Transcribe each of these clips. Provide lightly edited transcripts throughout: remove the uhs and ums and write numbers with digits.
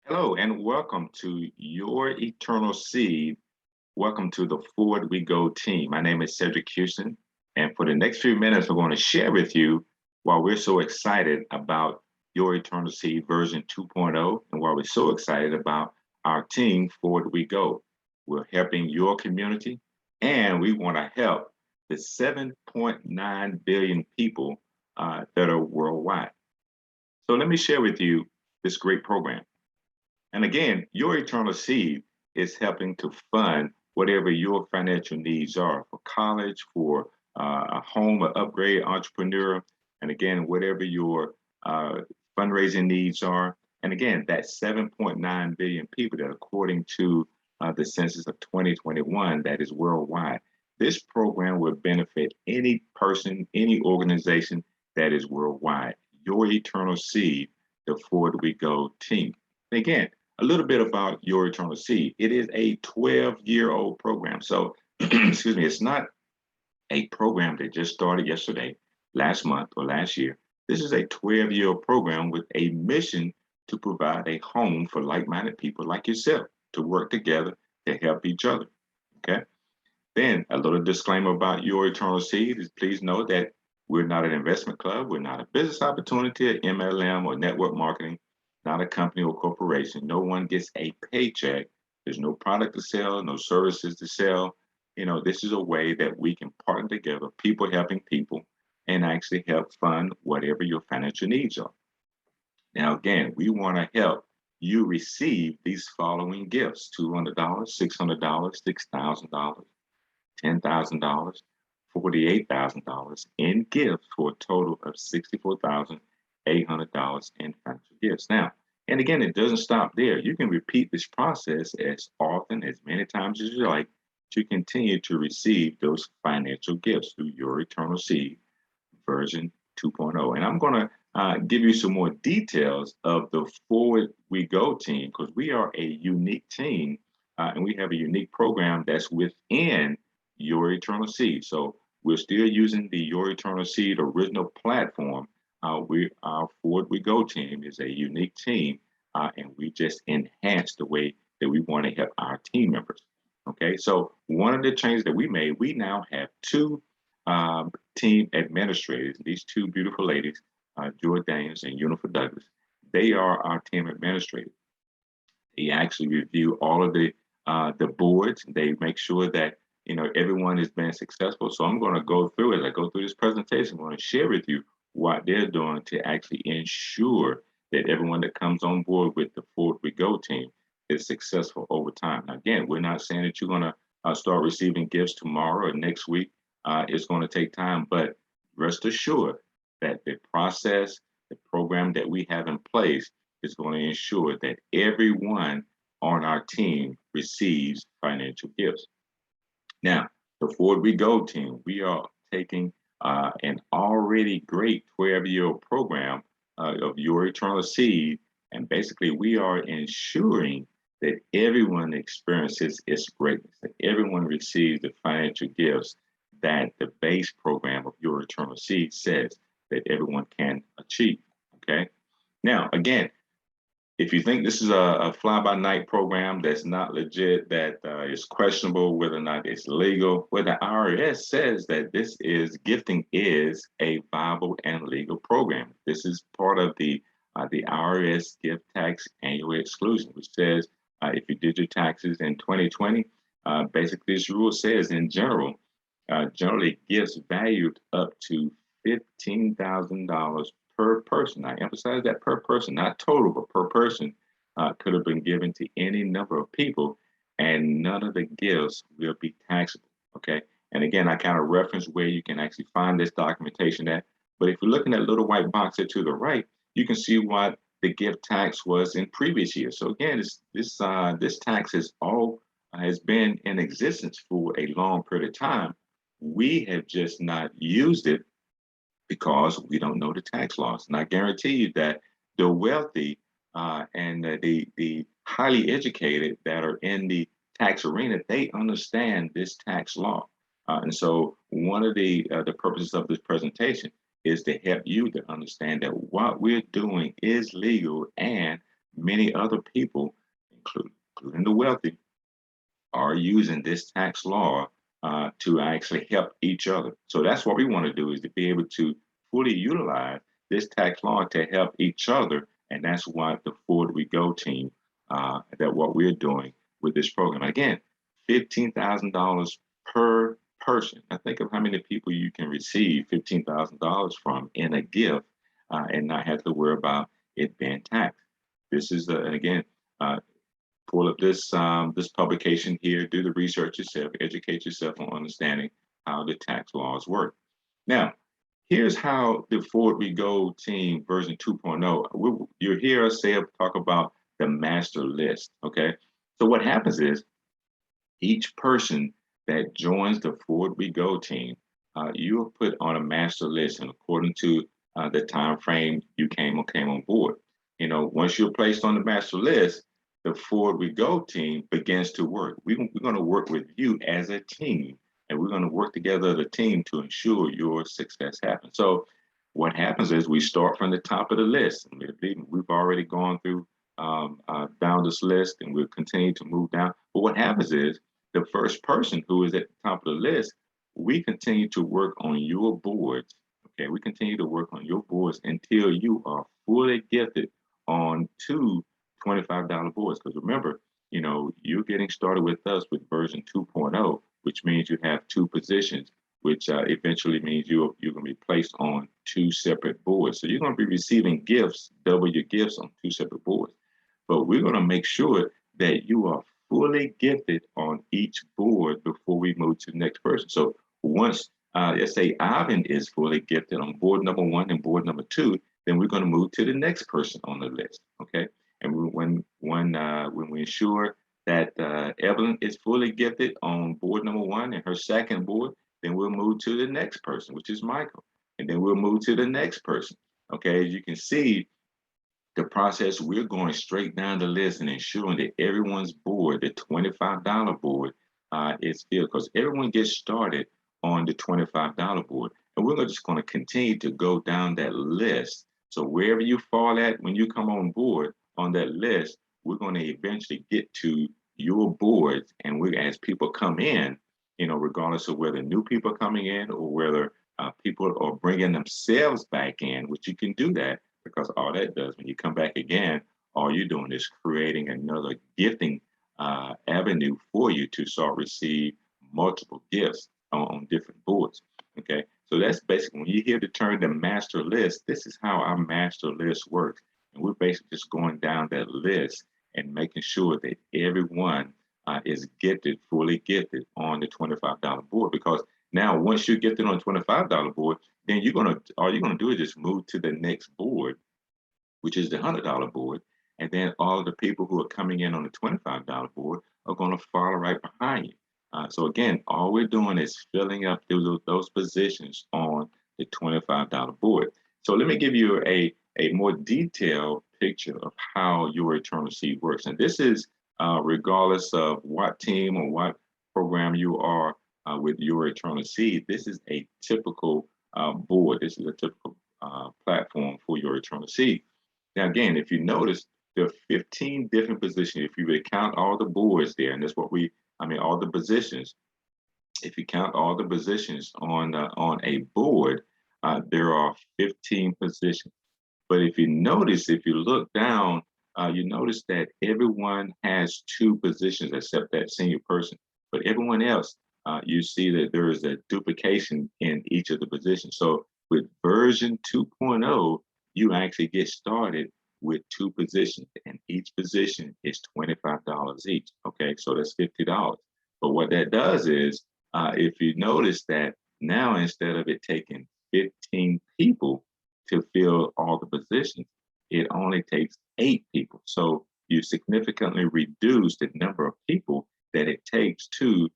Hello and welcome to Your Eternal Seed. Welcome to the Forward We Go team. My name is Cedric Houston, and for the next few minutes, we're going to share with you why we're so excited about Your Eternal Seed version 2.0 and why we're so excited about our team, Forward We Go. We're helping your community, and we want to help the 7.9 billion people that are worldwide. So let me share with you this great program. And again, your eternal seed is helping to fund whatever your financial needs are for college, for a home, an upgrade, entrepreneur, and again, whatever your fundraising needs are. And again, that 7.9 billion people that according to the census of 2021, that is worldwide. This program will benefit any person, any organization that is worldwide. Your eternal seed, the Forward We Go team. Again, a little bit about Your Eternal Seed. It is a 12-year-old program. So, excuse me, it's not a program that just started yesterday, last month, or last year. This is a 12-year program with a mission to provide a home for like-minded people like yourself to work together to help each other. Okay. Then a little disclaimer about Your Eternal Seed is please know that we're not an investment club. We're not a business opportunity, an MLM, or network marketing, not a company or corporation. No one gets a paycheck. There's no product to sell, no services to sell. This is a way that we can partner together, people helping people, and actually help fund whatever your financial needs are. Now, again, we want to help you receive these following gifts: $200, $600, $6,000, $10,000, $48,000 in gifts for a total of $64,800 in financial gifts. Now, and again, it doesn't stop there. You can repeat this process as often, as many times as you like, to continue to receive those financial gifts through Your Eternal Seed version 2.0. And I'm going to give you some more details of the Forward We Go team because we are a unique team and we have a unique program that's within Your Eternal Seed. So we're still using the Your Eternal Seed original platform. Our Forward We Go team is a unique team, and we just enhance the way that we want to help our team members. Okay, so one of the changes that we made, we now have two team administrators. These two beautiful ladies, Joy Daniels and Unifor Douglas. They are our team administrators. They actually review all of the boards. They make sure that everyone is being successful. So I'm going to go through as I go through this presentation. I'm going to share with you what they're doing to actually ensure that everyone that comes on board with the Forward We Go team is successful over time. Now, again, we're not saying that you're going to start receiving gifts tomorrow or next week. It's going to take time, but rest assured that the process, the program that we have in place is going to ensure that everyone on our team receives financial gifts. Now, the Forward We Go team, we are taking an already great 12-year program of Your Eternal Seed, and basically we are ensuring that everyone experiences its greatness, that everyone receives the financial gifts that the base program of Your Eternal Seed says that everyone can achieve. Okay. Now, again, if you think this is a fly-by-night program that's not legit, that is questionable whether or not it's legal, well, the IRS says that gifting is a viable and legal program. This is part of the IRS gift tax annual exclusion, which says if you did your taxes in 2020, basically this rule says in general, generally gifts valued up to $15,000 per person. I emphasize that per person, not total, but per person, could have been given to any number of people, and none of the gifts will be taxable. Okay. And again, I kind of reference where you can actually find this documentation at. But if you're looking at the little white box there to the right, you can see what the gift tax was in previous years. So again, this tax has been in existence for a long period of time. We have just not used it because we don't know the tax laws. And I guarantee you that the wealthy and the highly educated that are in the tax arena, they understand this tax law. And so one of the purposes of this presentation is to help you to understand that what we're doing is legal and many other people, including the wealthy, are using this tax law to actually help each other. So that's what we want to do, is to be able to fully utilize this tax law to help each other. And that's why the Forward We Go team, that what we're doing with this program. Again, $15,000 per person. Now think of how many people you can receive $15,000 from in a gift, and not have to worry about it being taxed. This is, and again, pull up this publication here, do the research yourself, educate yourself on understanding how the tax laws work. Now, here's how the Forward We Go team version 2.0. You'll hear us talk about the master list. Okay, so what happens is each person that joins the Forward We Go team, you are put on a master list, and according to the time frame you came on board. You know, once you're placed on the master list, the Forward We Go team begins to work. We're going to work with you as a team, and we're going to work together as a team to ensure your success happens. So what happens is we start from the top of the list. We've already gone through down this list, and we'll continue to move down. But what happens is the first person who is at the top of the list, we continue to work on your boards. Okay, we continue to work on your boards until you are fully gifted on two $25 boards. Because remember, you know, you're getting started with us with version 2.0, which means you have two positions, which eventually means you're going to be placed on two separate boards. So you're going to be receiving gifts, double your gifts on two separate boards. But we're going to make sure that you are fully gifted on each board before we move to the next person. So once, let's say Ivan is fully gifted on board number 1 and board number 2, then we're going to move to the next person on the list. Okay, and when we ensure that Evelyn is fully gifted on board number 1 and her second board, then we'll move to the next person, which is Michael, and then we'll move to the next person. Okay, as you can see, the process, we're going straight down the list and ensuring that everyone's board, the $25 board, is filled, because everyone gets started on the $25 board. And we're just going to continue to go down that list. So wherever you fall at when you come on board on that list, we're going to eventually get to your boards. And as people come in, you know, regardless of whether new people are coming in or whether people are bringing themselves back in, which you can do that, because all that does, when you come back again, all you're doing is creating another gifting avenue for you to start receive multiple gifts on different boards. Okay, so that's basically, when you hear the term the master list, this is how our master list works. And we're basically just going down that list and making sure that everyone is gifted, fully gifted on the $25 board. Because now, once you're gifted on the $25 board, then all you're gonna do is just move to the next board, which is the $100 board, and then all of the people who are coming in on the $25 board are going to follow right behind you. So again, all we're doing is filling up those positions on the $25 board. So let me give you a more detailed picture of how your Eternal Seed works. And this is regardless of what team or what program you are with your Eternal Seed. This is a typical board. This is a typical platform for your Eternal Seed. Now, again, if you notice, there are 15 different positions. If you would count all the boards there, and that's what all the positions, if you count all the positions on a board, there are 15 positions. But if you look down, you notice that everyone has 2 positions except that senior person. But everyone else, you see that there is a duplication in each of the positions. So with version 2.0, you actually get started with 2 positions, and each position is $25 each. Okay, so that's $50. But what that does is, if you notice that now, instead of it taking 15 people to fill all the positions, it only takes 8 people. So you significantly reduce the number of people that it takes to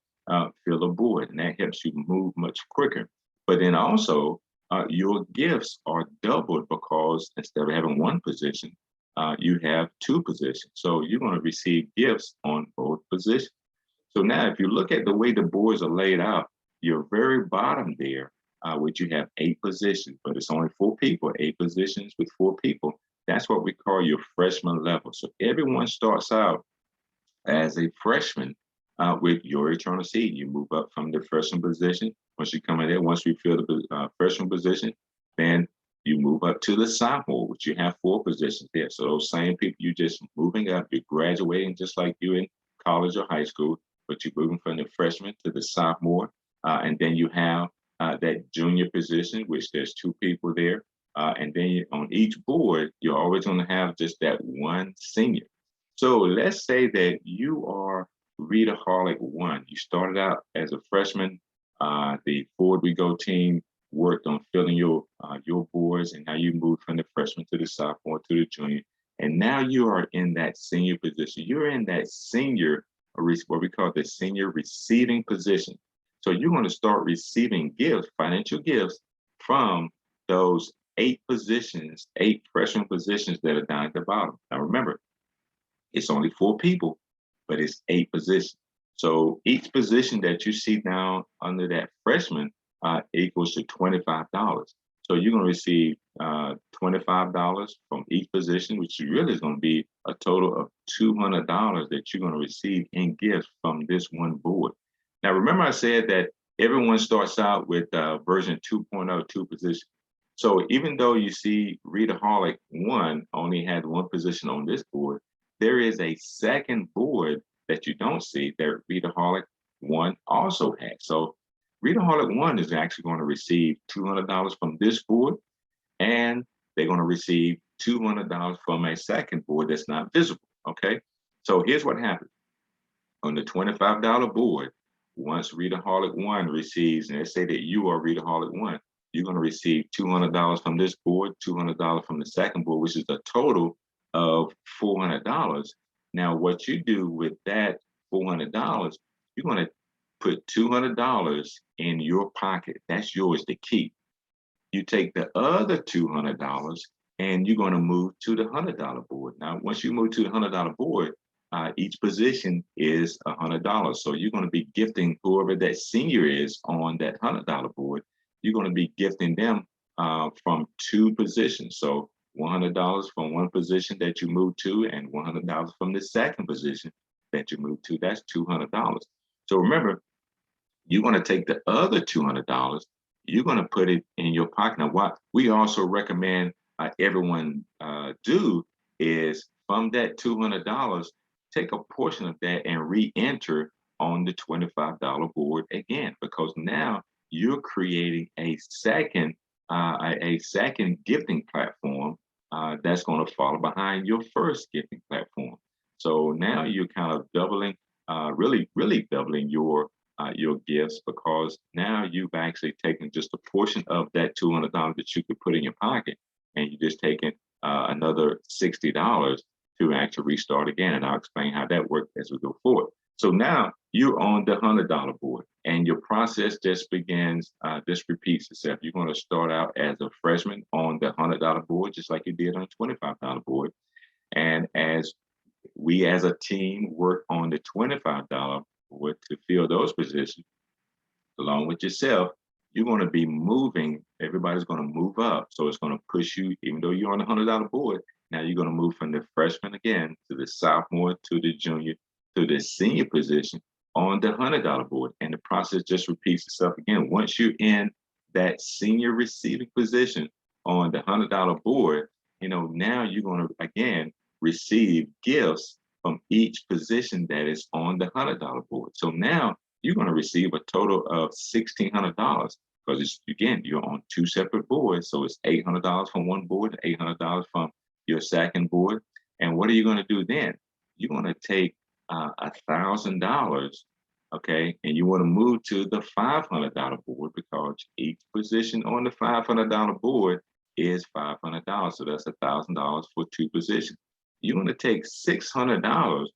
fill a board, and that helps you move much quicker. But then also, your gifts are doubled, because instead of having 1 position, you have 2 positions. So you're going to receive gifts on both positions. So now, if you look at the way the boards are laid out, your very bottom there, which you have 8 positions, but it's only 4 people, 8 positions with 4 people, That's what we call your freshman level. So everyone starts out as a freshman with your eternal seed. You move up from the freshman position. Once you come in there, once we fill the freshman position, then you move up to the sophomore, which you have 4 positions there. So those same people, you just moving up, you're graduating just like you in college or high school, but you're moving from the freshman to the sophomore. And then you have that junior position, which there's 2 people there. And then on each board, you're always going to have just that one senior. So let's say that you are Readaholic 1. You started out as a freshman. The Forward We Go team worked on filling your boards, and now you moved from the freshman to the sophomore to the junior, and now you are in that senior position. You're in that senior, what we call the senior receiving position. So you're going to start receiving gifts, financial gifts, from those 8 positions, 8 freshman positions that are down at the bottom. Now remember, it's only 4 people, but it's 8 positions. So each position that you see down under that freshman equals to $25. So you're going to receive $25 from each position, which really is going to be a total of $200 that you're going to receive in gifts from this one board. Now, remember I said that everyone starts out with version 2.0, 2 positions. So even though you see Readaholic 1 only had 1 position on this board, there is a second board that you don't see that Readaholic 1 also has. So Readaholic 1 is actually going to receive $200 from this board, and they're going to receive $200 from a second board that's not visible, okay? So here's what happens. On the $25 board, once Readaholic 1 receives, and let's say that you are Readaholic 1, you're going to receive $200 from this board, $200 from the second board, which is a total of $400. Now, what you do with that $400, you're going to put $200 in your pocket. That's yours to keep. You take the other $200 and you're going to move to the $100 board. Now, once you move to the $100 board, each position is $100. So you're going to be gifting whoever that senior is on that $100 board. You're going to be gifting them from 2 positions. So $100 from one position that you move to, and $100 from the second position that you move to. That's $200. So remember, you're going to take the other $200, you're going to put it in your pocket. Now, what we also recommend everyone do is from that $200, take a portion of that and re-enter on the $25 board again, because now you're creating a second gifting platform that's going to follow behind your first gifting platform. So now you're kind of doubling, really doubling your gifts, because now you've actually taken just a portion of that $200 that you could put in your pocket, and you're just taking another $60 to actually restart again. And I'll explain how that works as we go forward. So now you're on the $100 board, and your process just begins, just repeats itself. You're going to start out as a freshman on the $100 board, just like you did on the $25 board. And as we as a team work on the $25 board to fill those positions, along with yourself, you're going to be moving. Everybody's going to move up. So it's going to push you, even though you're on the $100 board, now you're going to move from the freshman again to the sophomore to the junior to the senior position on the $100 board. And the process just repeats itself again. Once you're in that senior receiving position on the $100 board, now you're going to, again, receive gifts from each position that is on the $100 board. So now you're going to receive a total of $1,600, because again, you're on 2 separate boards. So it's $800 from one board and $800 from your second board. And what are you going to do then? You're going to take $1,000, okay, and you want to move to the $500 board, because each position on the $500 board is $500. So that's $1,000 for 2 positions. You're going to take $600.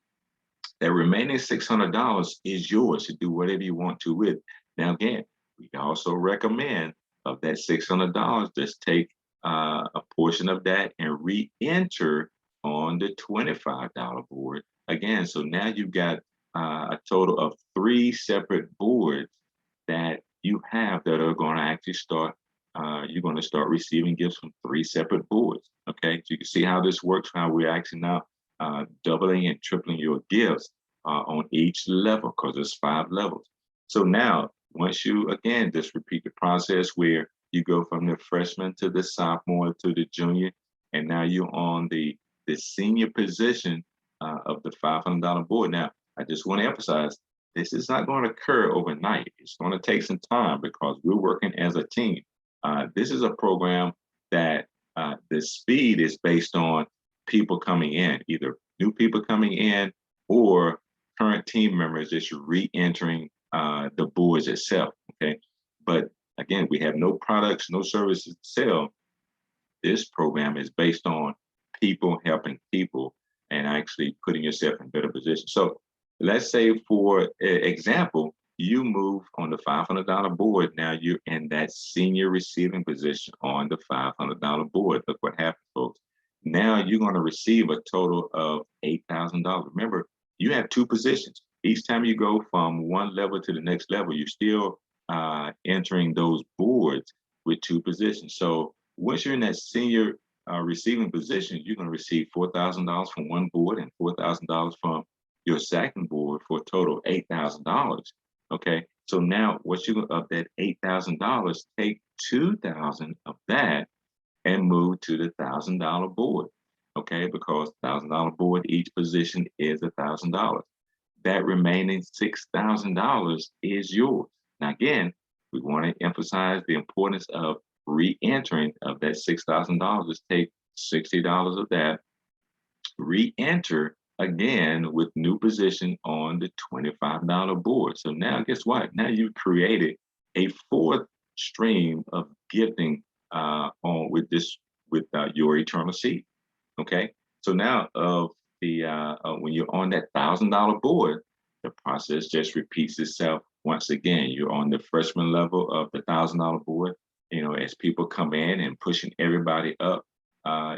That remaining $600 is yours to do whatever you want to with. Now, again, we also recommend of that $600, just take a portion of that and re-enter on the $25 board again. So now you've got a total of 3 separate boards that you have that are going to actually start you're going to start receiving gifts from 3 separate boards. Okay, so you can see how this works, how we're actually now doubling and tripling your gifts on each level, because there's 5 levels. So now, once you, again, just repeat the process where you go from the freshman to the sophomore to the junior, and now you're on the senior position of the $500 board. Now, I just want to emphasize, this is not going to occur overnight. It's going to take some time because we're working as a team. This is a program that the speed is based on people coming in, either new people coming in or current team members just re-entering the boards itself. Okay, but again, we have no products, no services to sell. This program is based on people helping people and actually putting yourself in better position. So let's say, for example, you move on the $500 board. Now you're in that senior receiving position on the $500 board. Look what happened, folks. Now you're going to receive a total of $8,000. Remember, you have 2 positions. Each time you go from one level to the next level, you're still entering those boards with 2 positions. So once you're in that senior receiving position, you're going to receive $4,000 from one board and $4,000 from your second board for a total of $8,000. Okay, so now what you of that $8,000, take $2,000 of that and move to the $1,000 board. Okay, because $1,000 board, each position is $1,000. That remaining $6,000 is yours. Now, again, we want to emphasize the importance of re-entering of that $6,000. Just take $60 of that, re-enter again with new position on the $25 board. So now, guess what? Now you've created a 4th stream of gifting on with your eternal seed. Okay, so now when you're on that $1,000 board, the process just repeats itself once again. You're on the freshman level of the $1,000 board. You know, as people come in and pushing everybody up,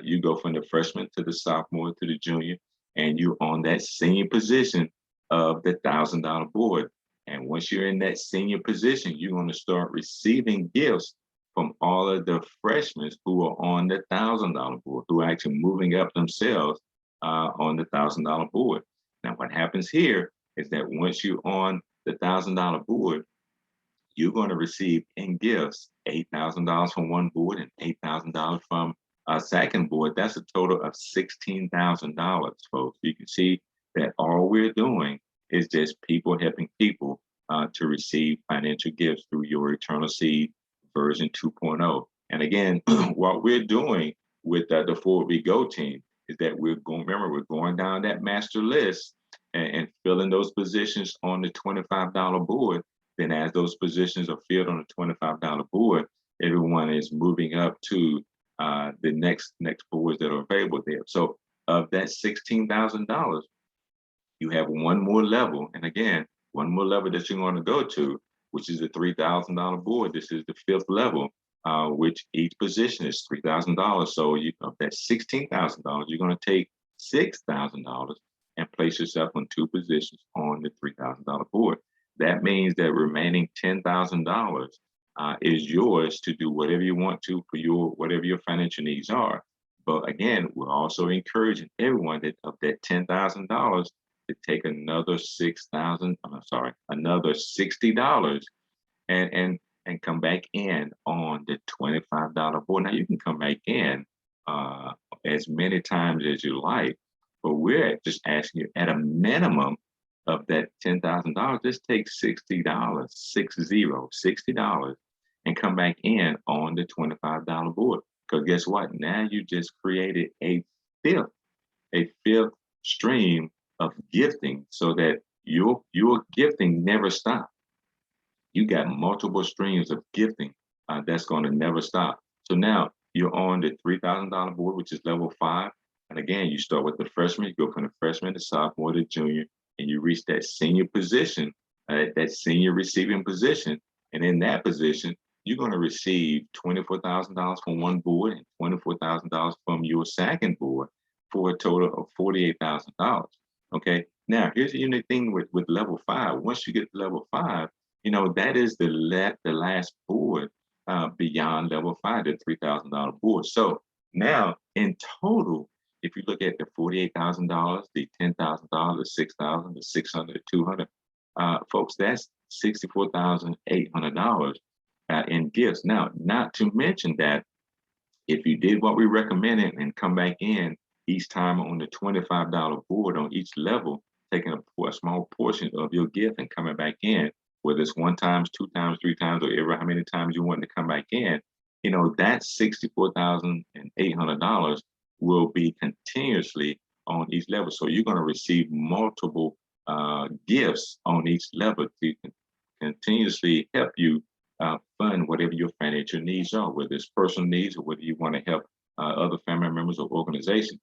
you go from the freshman to the sophomore to the junior, and you're on that senior position of the $1,000 board. And once you're in that senior position, you're going to start receiving gifts from all of the freshmen who are on the $1,000 board, who are actually moving up themselves on the $1,000 board. Now, what happens here is that once you're on the $1,000 board, you're going to receive in gifts $8,000 from one board and $8,000 from a second board. That's a total of $16,000, folks. You can see that all we're doing is just people helping people to receive financial gifts through your Eternal Seed version 2.0. And again, what we're doing with the Forward We Go team is that we're going down that master list and filling those positions on the $25 board. Then as those positions are filled on the $25 board, everyone is moving up to the next boards that are available there. So of that $16,000, you have one more level. And again, one more level that you're going to go to, which is the $3,000 board. This is the 5th level, which each position is $3,000. So of that $16,000, you're going to take $6,000 and place yourself on 2 positions on the $3,000 board. That means that remaining $10,000 is yours to do whatever you want to for whatever your financial needs are. But again, we're also encouraging everyone that of that $10,000 to take another another $60 and come back in on the $25 board. Now you can come back in as many times as you like, but we're just asking you at a minimum of that $10,000, just take $60, $60, and come back in on the $25 board. Because guess what? Now you just created a fifth stream of gifting, so that your gifting never stops. You got multiple streams of gifting that's going to never stop. So now you're on the $3,000 board, which is level 5. And again, you start with the freshman, you go from the freshman to sophomore to junior, and you reach that senior position, that senior receiving position. And in that position, you're going to receive $24,000 from one board and $24,000 from your second board for a total of $48,000. Okay. Now, here's the unique thing with level 5. Once you get to level 5, you know, that is the last board beyond level 5, the $3,000 board. So now in total, if you look at the $48,000, the $10,000, the 6,000, the 600, the 200, folks, that's $64,800 in gifts. Now, not to mention that if you did what we recommended and come back in each time on the $25 board on each level, taking a small portion of your gift and coming back in, whether it's 1 time, 2 times, 3 times, or ever how many times you want to come back in, that $64,800 will be continuously on each level. So you're going to receive multiple gifts on each level to continuously help you fund whatever your financial needs are, whether it's personal needs or whether you want to help other family members or organizations.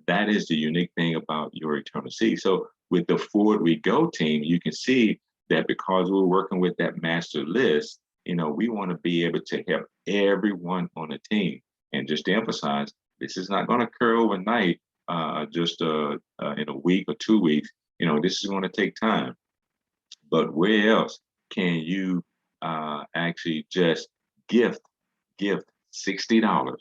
That is the unique thing about Your Eternal Seed. So with the Forward We Go team, you can see that because we're working with that master list, we want to be able to help everyone on the team. And just to emphasize, this is not going to occur overnight, just in a week or 2 weeks. This is going to take time. But where else can you actually just gift $60?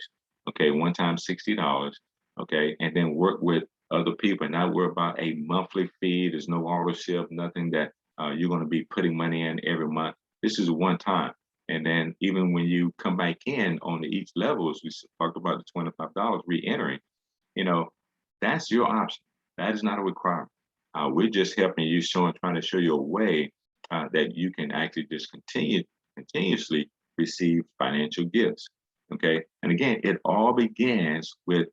Okay, one time $60. Okay, and then work with other people and not worry about a monthly fee. There's no authorship, nothing that you're going to be putting money in every month. This is one time. And then even when you come back in on each level, as we talked about the $25 re-entering, that's your option. That is not a requirement. We're just helping you, trying to show you a way that you can actually just continuously receive financial gifts. Okay, and again, it all begins with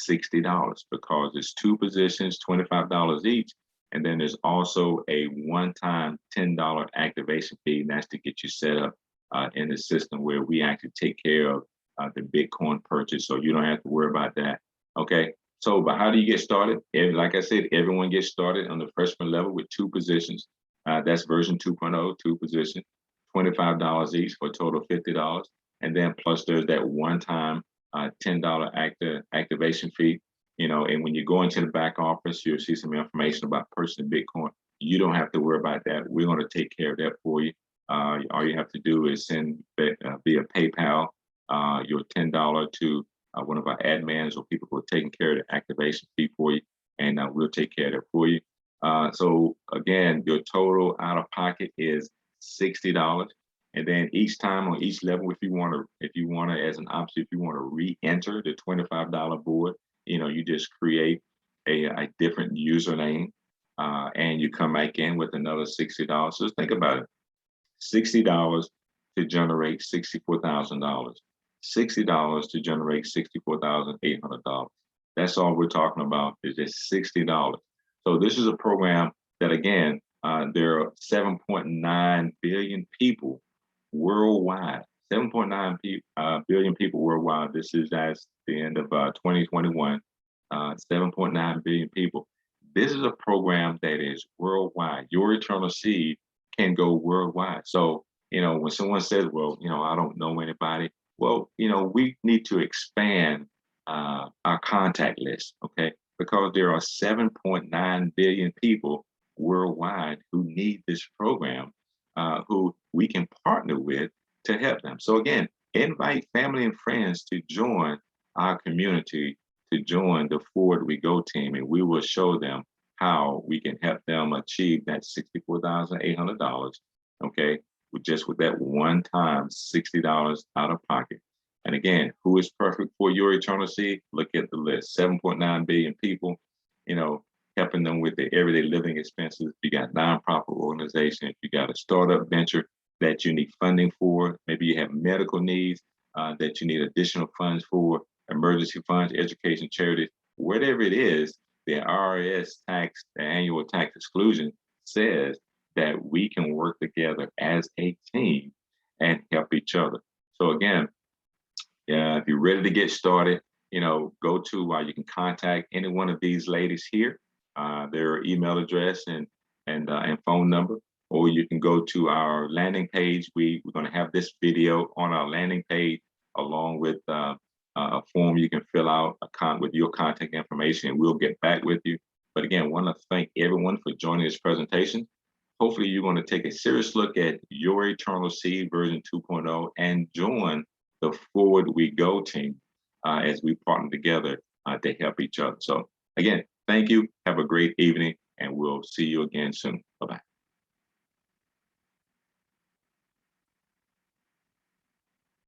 $60 because it's 2 positions, $25 each, and then there's also a one-time $10 activation fee, and that's to get you set up in the system where we actually take care of the Bitcoin purchase, so you don't have to worry about that. Okay, so but how do you get started? Like I said, everyone gets started on the freshman level with 2 positions. That's version 2.0, 2 positions, $25 each for a total of $50. And then plus there's that one-time $10 activation fee. And when you go into the back office, you'll see some information about purchasing Bitcoin. You don't have to worry about that. We're going to take care of that for you. All you have to do is send via PayPal your $10 to one of our admins or people who are taking care of the activation fee for you, and we'll take care of that for you. So again, your total out of pocket is $60. And then each time on each level, if you want to, as an option, if you want to re-enter the $25 board, you just create a different username and you come back in with another $60. So think about it. $60 to generate $64,000. $60 to generate $64,800. That's all we're talking about is just $60. So this is a program that, again, there are 7.9 billion people worldwide. 7.9 billion people worldwide. This is at the end of 2021. 7.9 billion people. This is a program that is worldwide. Your Eternal Seed can go worldwide. So, when someone says, well, I don't know anybody, well, we need to expand our contact list, okay? Because there are 7.9 billion people worldwide who need this program, who we can partner with to help them. So again, invite family and friends to join our community, to join the Forward We Go team, and we will show them how we can help them achieve that $64,800, okay, with that one-time $60 out of pocket. And again, who is perfect for Your Eternal Seed? Look at the list, 7.9 billion people, helping them with their everyday living expenses. If you got nonprofit organization, if you got a startup venture that you need funding for, maybe you have medical needs that you need additional funds for, emergency funds, education, charities, whatever it is, the IRS tax, the annual tax exclusion says that we can work together as a team and help each other. So again, if you're ready to get started, go to, you can contact any one of these ladies here, their email address and phone number, or you can go to our landing page. We're going to have this video on our landing page along with a form you can fill out with your contact information, and we'll get back with you. But again, I want to thank everyone for joining this presentation. hopefully you're going to take a serious look at Your Eternal Seed version 2.0 and join the Forward We Go team as we partner together to help each other. So again, thank you. Have a great evening, and we'll see you again soon. Bye-bye.